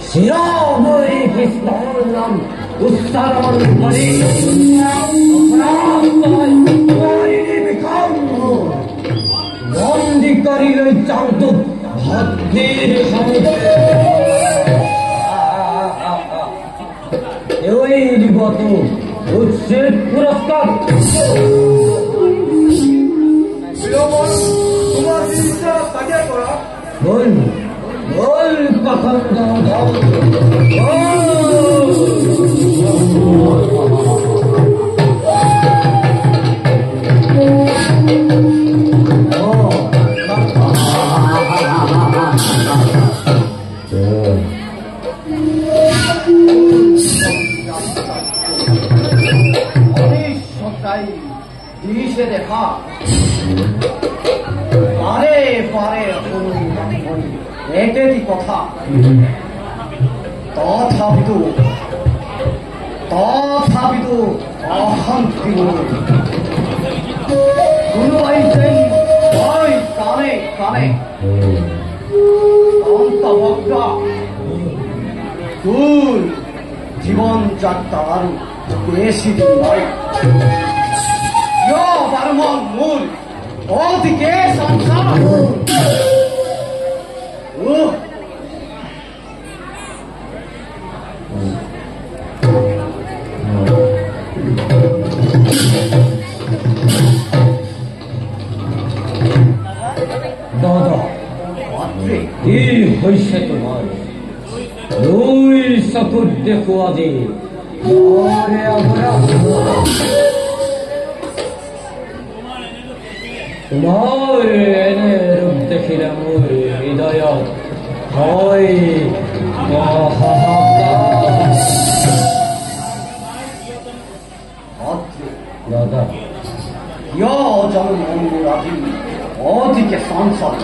শিরোমণি কৃষ্ণর নাম উচ্চারণ করে বন্দি করিল চান্ত ভদ্রের সঙ্গে ওই বিপদ উচ্ছেদ পুরস্কার বল বল কখন জিনিসে দেখা বারে বারে একটি কথা তথাপিতো অশান্তি কোনোবাই যেন হয় কানে কানে অন্তভক্তা তোর জীবনযাত্রা আর বেশি দিন নয় परमन मूल बहुत के संसार दादा ये होइसे तुम्हार দুই চকুত দেখো আজি তোমার এনে রূপ দেখিলে মোর হৃদয়ত হয় দাদা জন্মঙ্গুর আদি অধিকে সংসদ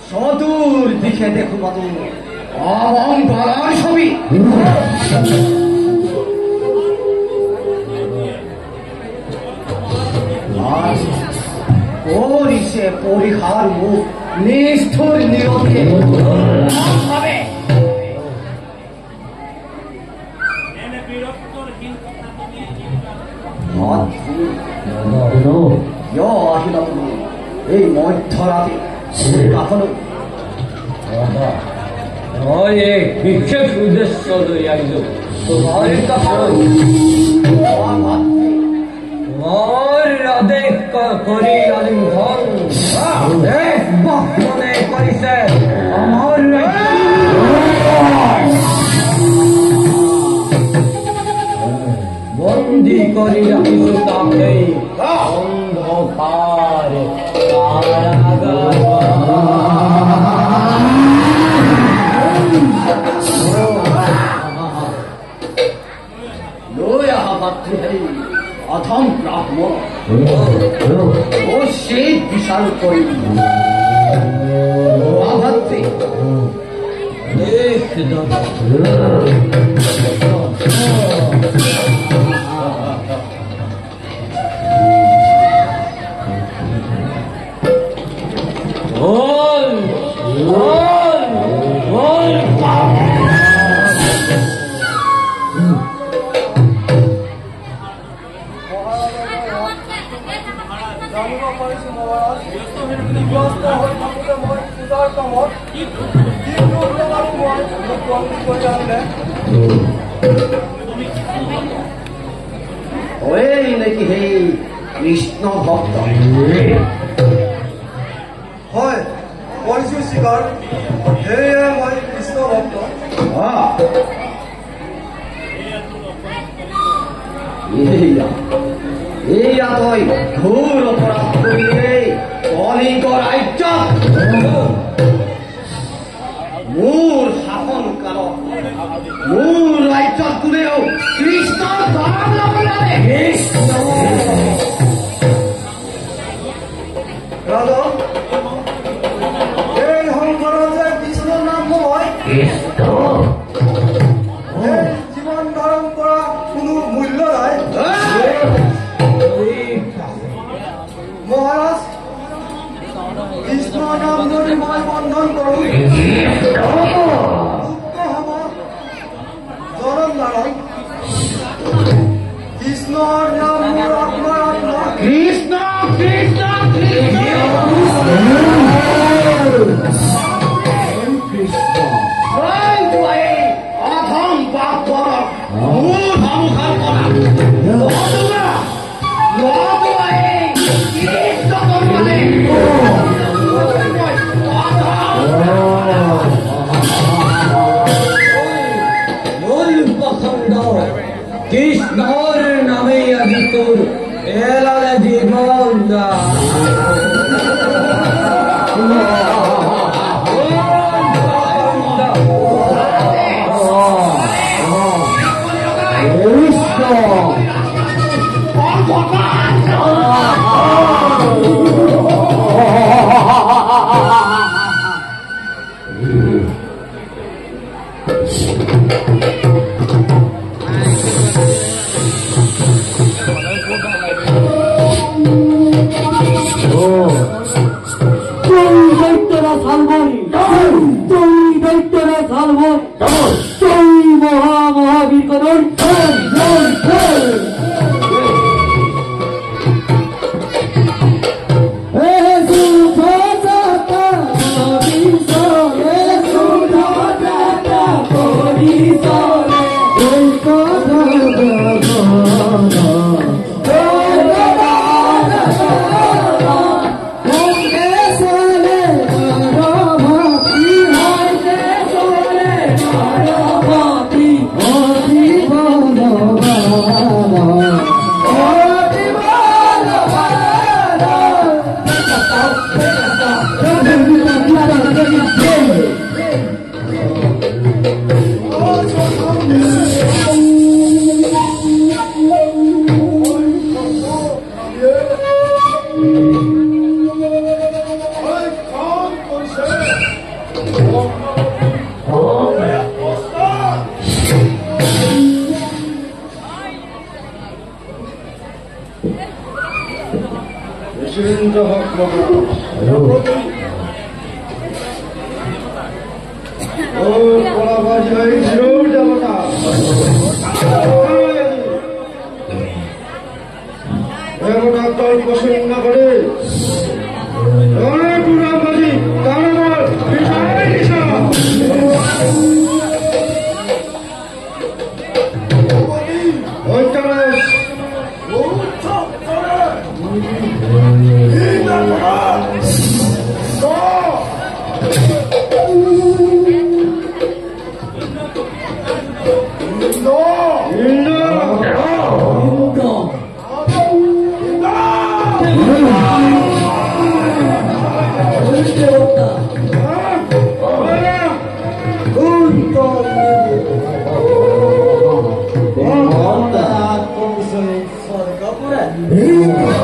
সদূর দিকে দেখো বাদু অহংকার ছবি পরিষে পরিহার মুখ নিষ্ঠুর নিরোধে হবে আহিলা তুমি এই মধ্যরাতে কাঁপানো বিশেষ উদ্দেশ্য তোমার আদেশ করি আলিঙ্গন মনে করিছে আমার বন্দি করি রাখিল তাকে অন্ধকার অথম ব্রাহ্মণ ও সেই বিশাল করি আভাত্রে নাকি হে কৃষ্ণ ভক্ত হয় কৰিছো স্বীকাৰ সেয়ে মই কৃষ্ণ ভক্ত এয়া তই ঘোৰ অপৰাধ কৰিলে কলিঙ্গ ৰাজ্য মোৰ শাসন কালত মোৰ ৰাজ্যত কোনেও কৃষ্ণৰ ধৰ্ম ল'ব নোৱাৰে ৰাজা এই সংসাৰত যে কৃষ্ণৰ নাম হয় তুই দৈত্যরা সালবন তুই মহাবীর করণ Hey,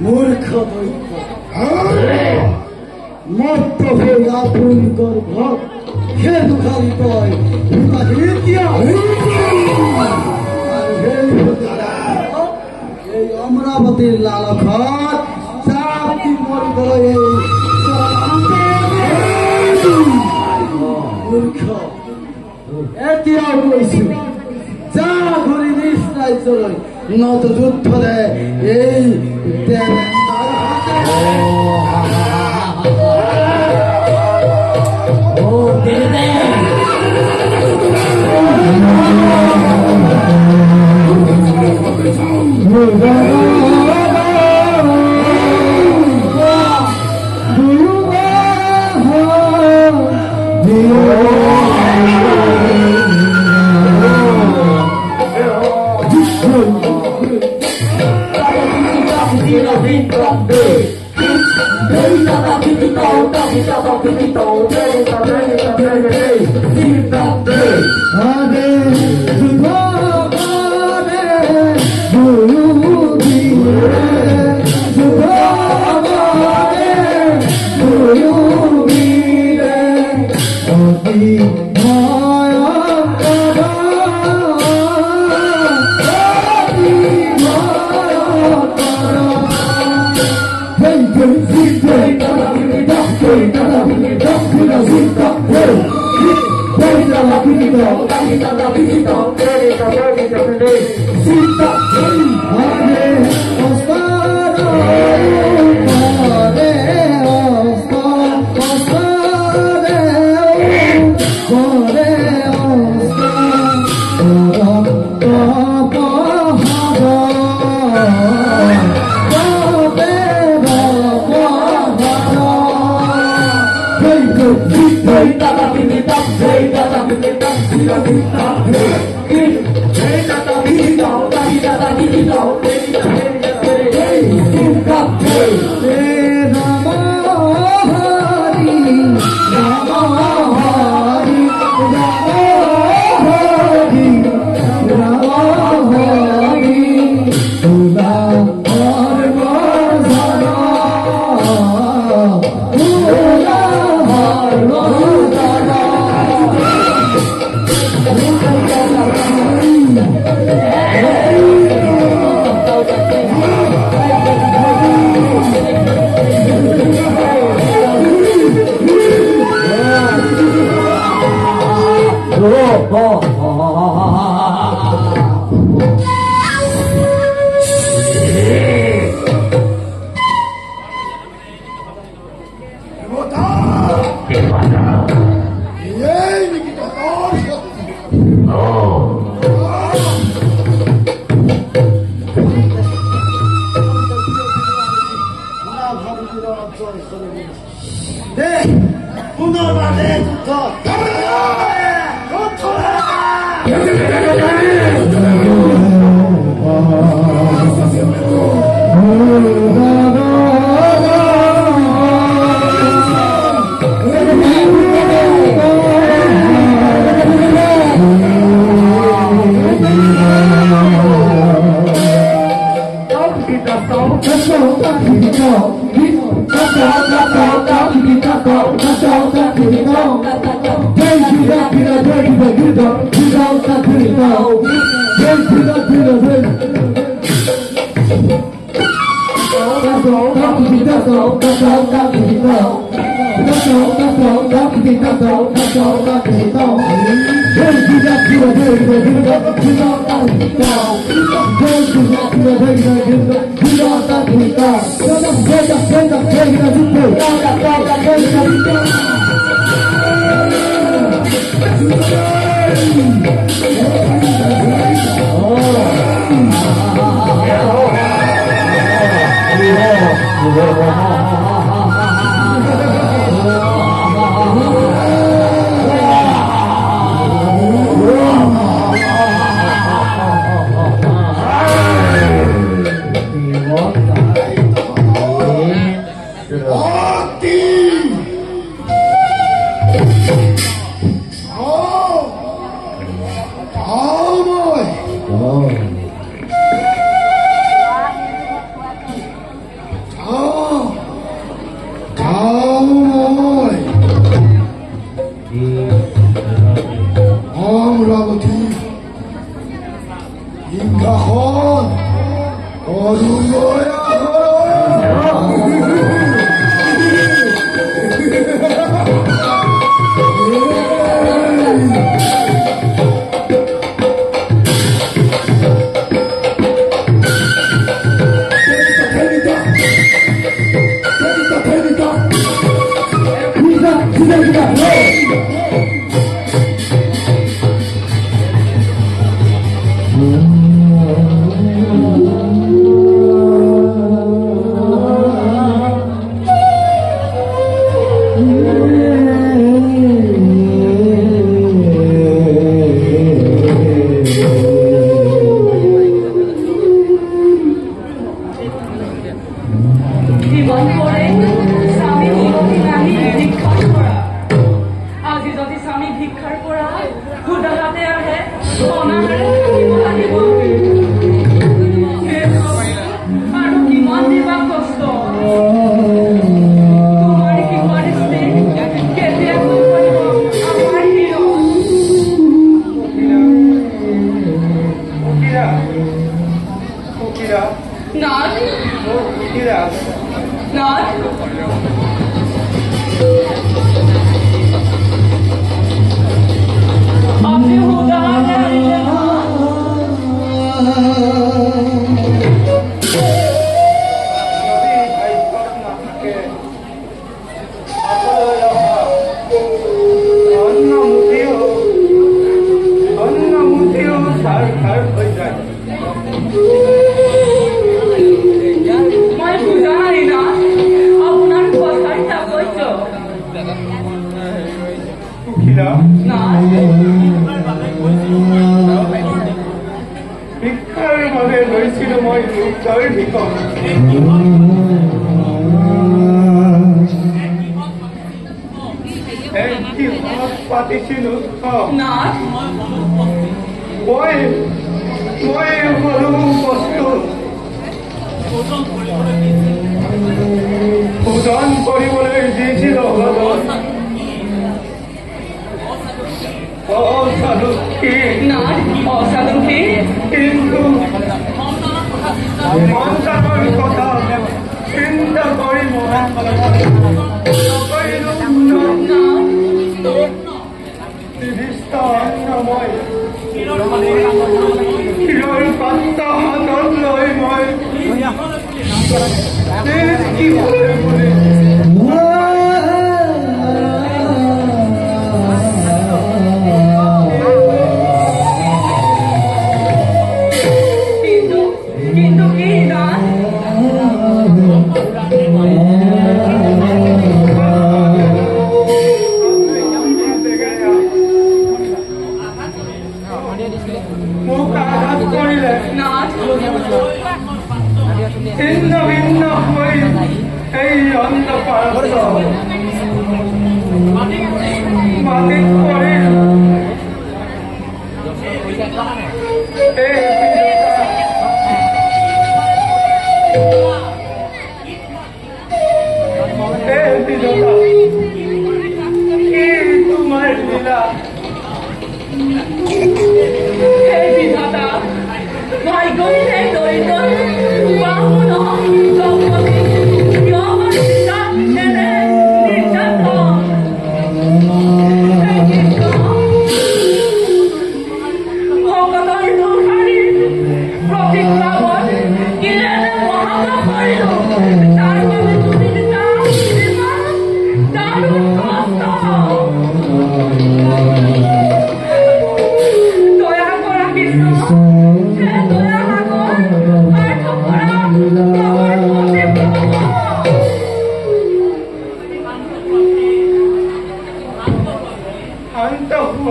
मूर्ख मत हो आपुन कर भक्त हे दुखारी तय दुखारी किया এই অমরাবতীর লালখাত চাপটি মরি গেল মূর্খ এতিয়াও কৈছো যা ঘুরি নিশ্চয় চলই নত যুদ্ধ দে এই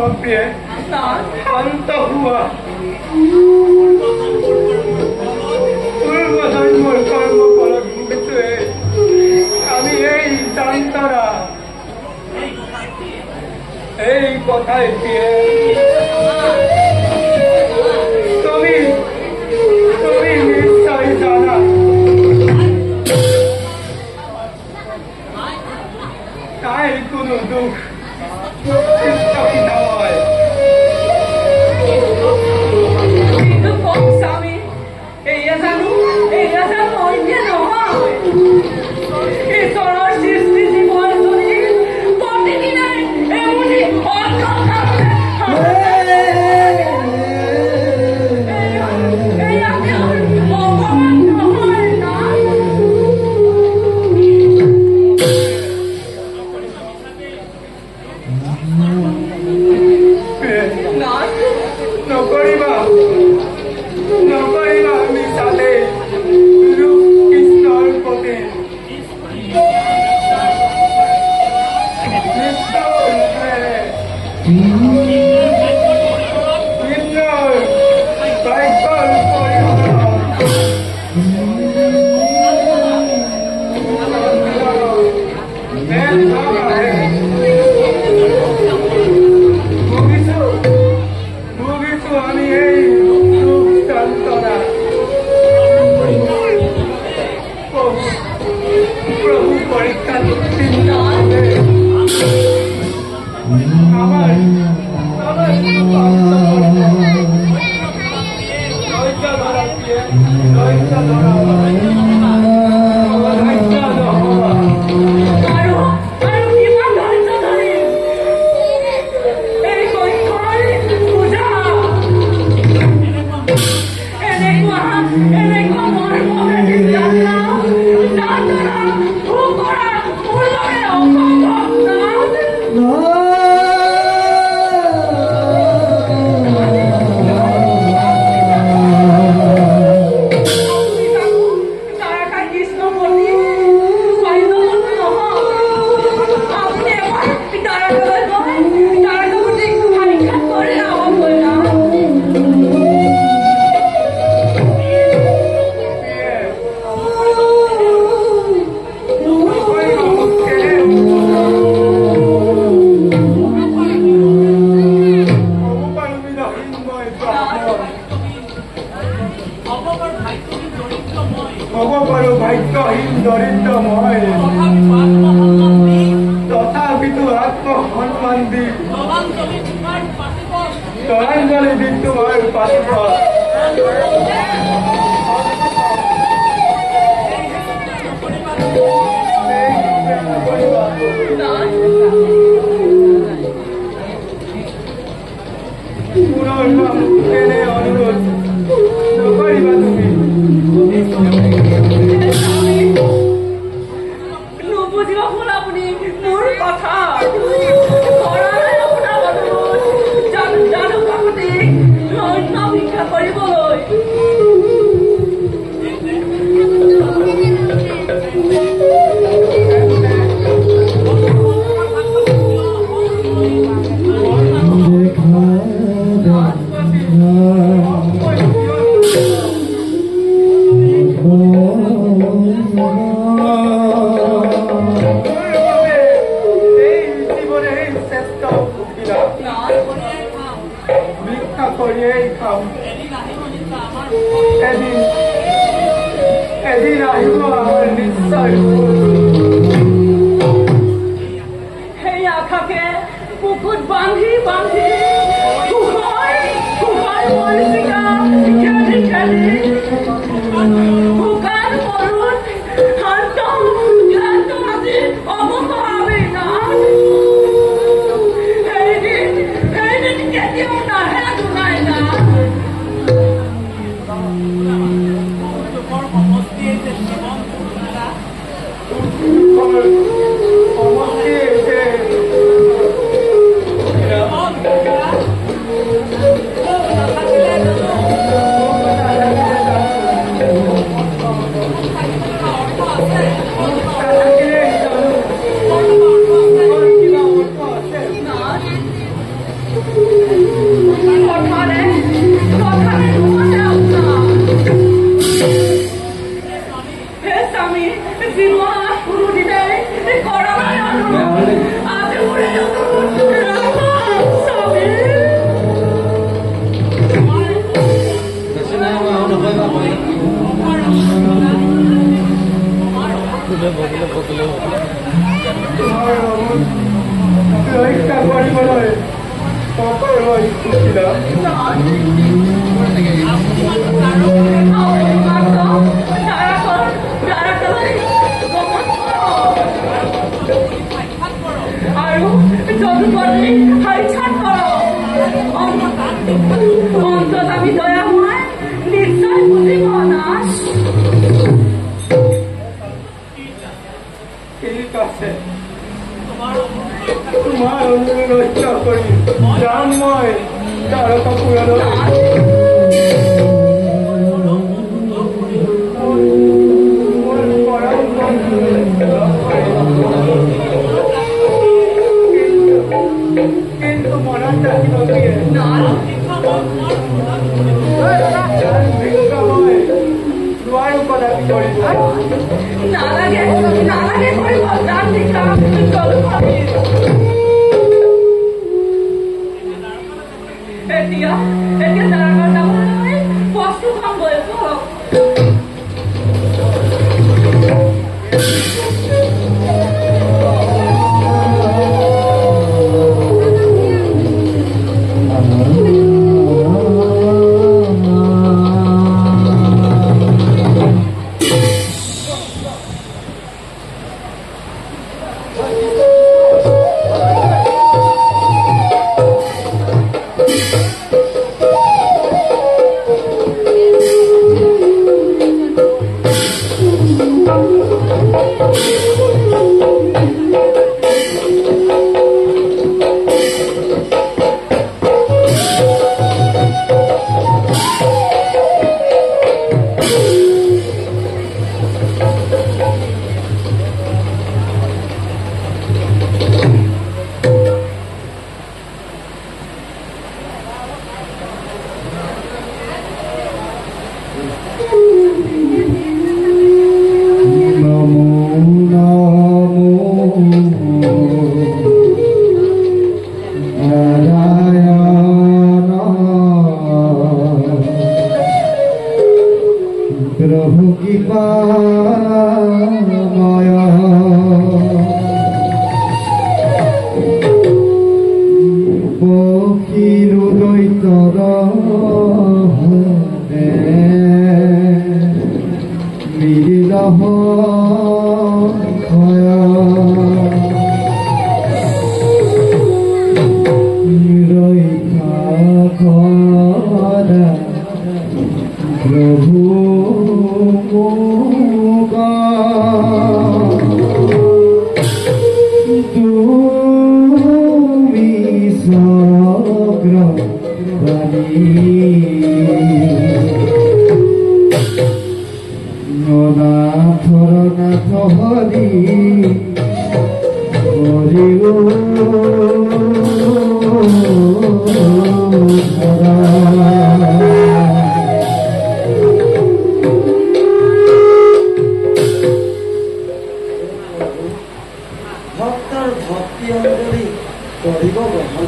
প্ৰিয়ে শান্ত হোৱা পূৰ্বজন্মৰ কৰ্ম ফলত ভুগিছোৱে আমি এই যন্ত্ৰণা এই কথাই প্ৰিয়ে তুমি নিশ্চয় জানা তাইৰ কোনো দুখ নহয় স্বামী এয়া জানো অন্য নহয় ঈশ্বৰৰ সৃষ্টি জীৱন যদি প্ৰতিদিনাই এমনি নকৰিবা আমি চালে ৰূপ কৃষ্ণৰ প্ৰতি কৃষ্ণৰ ভাগ্যৰ ভুগিছো আমি এই দুখ যন্ত্ৰণা প্ৰভু পৰীক্ষা আমাৰ হ'ব পাৰো ভাগ্যহীন দৰিদ্ৰ মই তথাপিতো আত্মসন্মান দি তৰাঞ্জলি দি তোমাৰ পাছত পুনৰ্বাৰ কেনে অনুৰোধ নকৰিবা তুমি নুবুজিব শুন আপুনি মোৰ কথা জানো কাকতি অন্য ভিক্ষা কৰিবলৈ এদিন আহিব আমাৰ নিশ্চয় সেই আশাকে বুকুত বান্ধি শুকাই মৰিছিকা খেলি শুকান মৰুত শান্ত আজি অৱসৰাবি না সেইদিন কেতিয়াও নাহে দুনাই না জীবন শুরু দিতে করা নয় অনুরোধ আপনি উড়ে রাখো স্বামী একটা বাড়ি বানায় পাপার বাড়ি খুঁজছিলাম আৰু যদু পারলে হাই ছাড় করো অন্তত আমি দয়া হয় নিশ্চয় বুঝিব না ঠিক আছে তোমার অনুরোধ রক্ষা করি রামময় তারকা পুরানো কিন্তু মনার চাকরি না দুয়ার উপদাবি করিব নালাগে করিব যার দিকা চলো ভাবি এতিয়া তার কথা বলে কষ্ট কম বয়স प्रभु की माया पक्षीर दैतर मिलिल प्रभु नाथ हरि हरि ভক্তৰ ভক্তি অঞ্জলি কৰিব গ্ৰহণ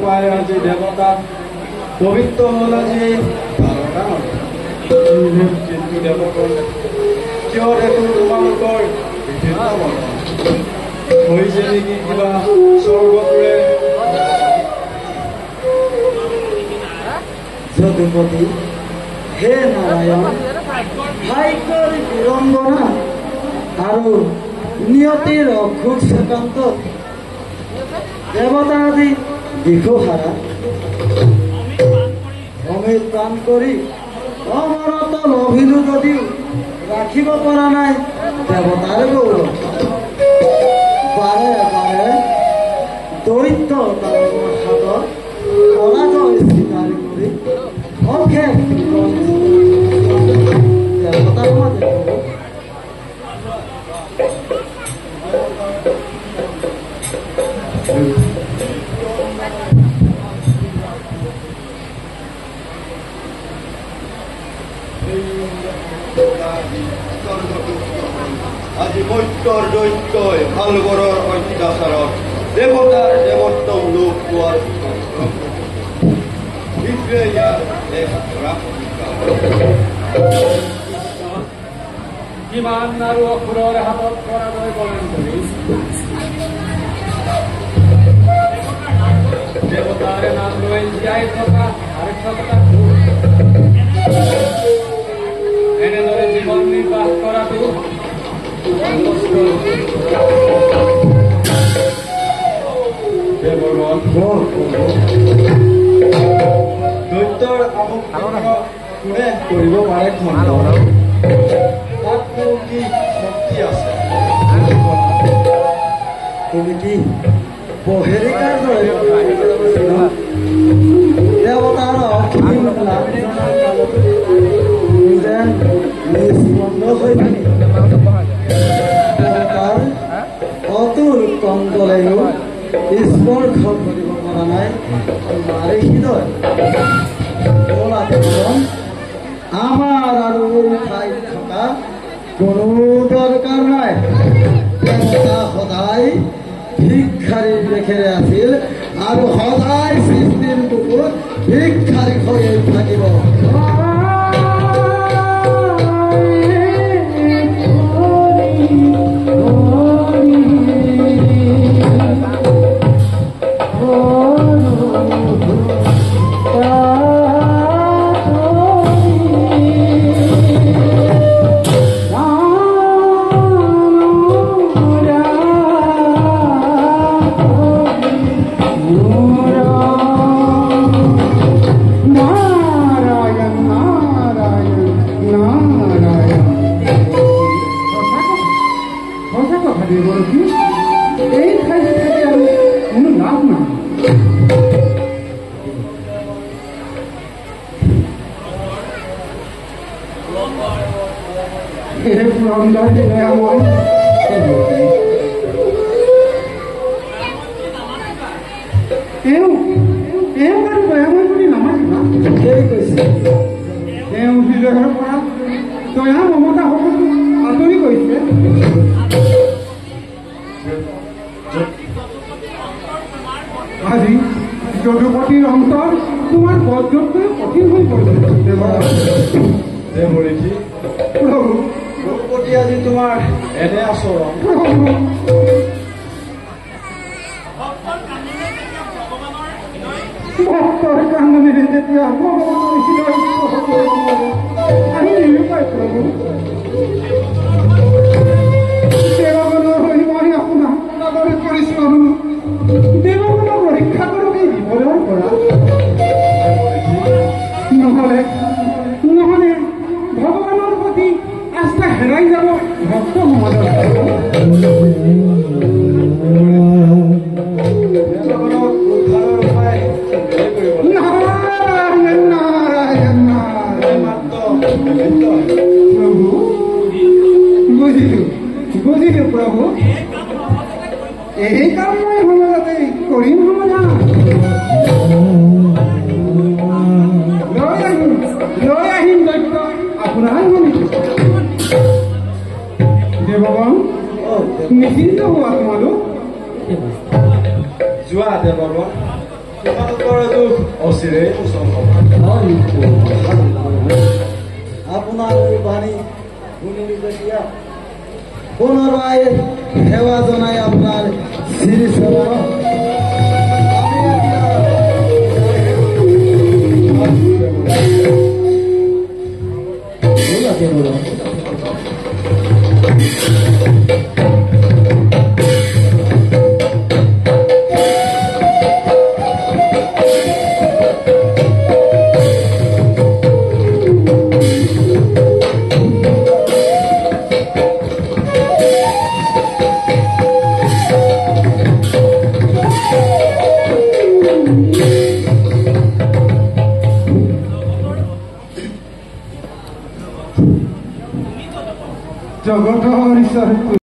পায় আজি দেৱতা পবিত্ৰ হ'ল আজি কিন্তু দেৱকৰ কিয় দেখো তোমালোকৰ হৈছে নেকি কিবা স্বৰ্গটোৰে যদুপতি হে নাৰায়ণ ভাগ্যৰ বিড়ম্বনা আৰু নিয়তিৰ অসুখ চেকান্ত দেৱতা আদি দিশহাৰা অমিত প্ৰাণ কৰি অমৰত লভিলো যদিও ৰাখিব পৰা নাই দেৱতাৰ গৌৰৱ বাৰে বাৰে দৈত্য তালৰ হাতত পৰাজয় স্বীকাৰ কৰি অশেষ দেৱতাৰ মাজে আজি মত্যৰ দৈত্যই ভালগৰৰ অত্যাচাৰত দেৱতাৰ দেৱত্তম লোক পোৱাৰ শীঘ্ৰে ইয়াৰ দেশ কিমান আৰু অসুৰৰ হাতত পৰাজয় বৰণ কৰি দেৱতাৰ নাম লৈ জীয়াই থকা সাৰ্থকতা এনেদৰে জীৱন নিৰ্বাহ কৰাটো দৈত্যৰ কোনে কৰিব পাৰে তাত কি শক্তি আছে তুমি কি বহেৰিকাৰ দৰে দেৱতাৰ যেন নিষ্পন্ন হৈ থাকে দেৱতাৰ অতুল কংকলেও স্পৰ্শ কৰিব পৰা নাই মাৰে হৃদয় আমাৰ আৰু এই ঠাইত থকা কোনো দৰকাৰ নাই দেৱতা সদায় ভিক্ষাৰীৰ লেখেৰে আছিল আৰু সদায় সৃষ্টিৰ বুকুত ভিক্ষাৰী হৈয়ে থাকিব এই ঠাইতে থাকে আৰু কোনো লাভ নাই তেওঁ বাৰু দয়াময় বুলি নামানিবা কৈছে তেওঁ হৃদয়ৰ পৰা দয়া মমতা সকলো আঁতৰি গৈছে আজি যদুপতিৰ অন্তৰ তোমাৰ বজ্ৰতকৈ কঠিন হৈ পৰিছে প্ৰভু ৰঘুপতি আজি তোমাৰ এনে আচৰণ ভক্তৰ কান্দনিৰে যেতিয়া ভগৱানৰ হৃদয় আমি নিৰূপায় প্ৰভু দেৱগণৰ হৈ মই আপোনাক আদৰ কৰিছো আৰু দেৱগণক ৰক্ষা কৰক এই বিপদৰ পৰা নহলে ভগৱানৰ প্ৰতি আস্থা হেৰাই যাব ভক্ত সমাজৰ নাৰায়ণ নাৰায়ণ নাৰায়ণ প্ৰভু বুজিলো প্ৰভু এই কাম মই সমাজতে কৰিম সমাধান লৈ আহিম দৈত্য আপোনাৰ দেৱগণ নিশ্চিন্ত হোৱা তোমালোক যোৱা দেৱগণ তোমালোকৰ দুখ অচিৰেই মোচন হ'ব আপোনাৰ বাণী শুনি যেতিয়া পুনৰাই সেৱা জনাই আপোনাৰ শ্ৰী চৰণ জগতৰ ঈশ্বৰ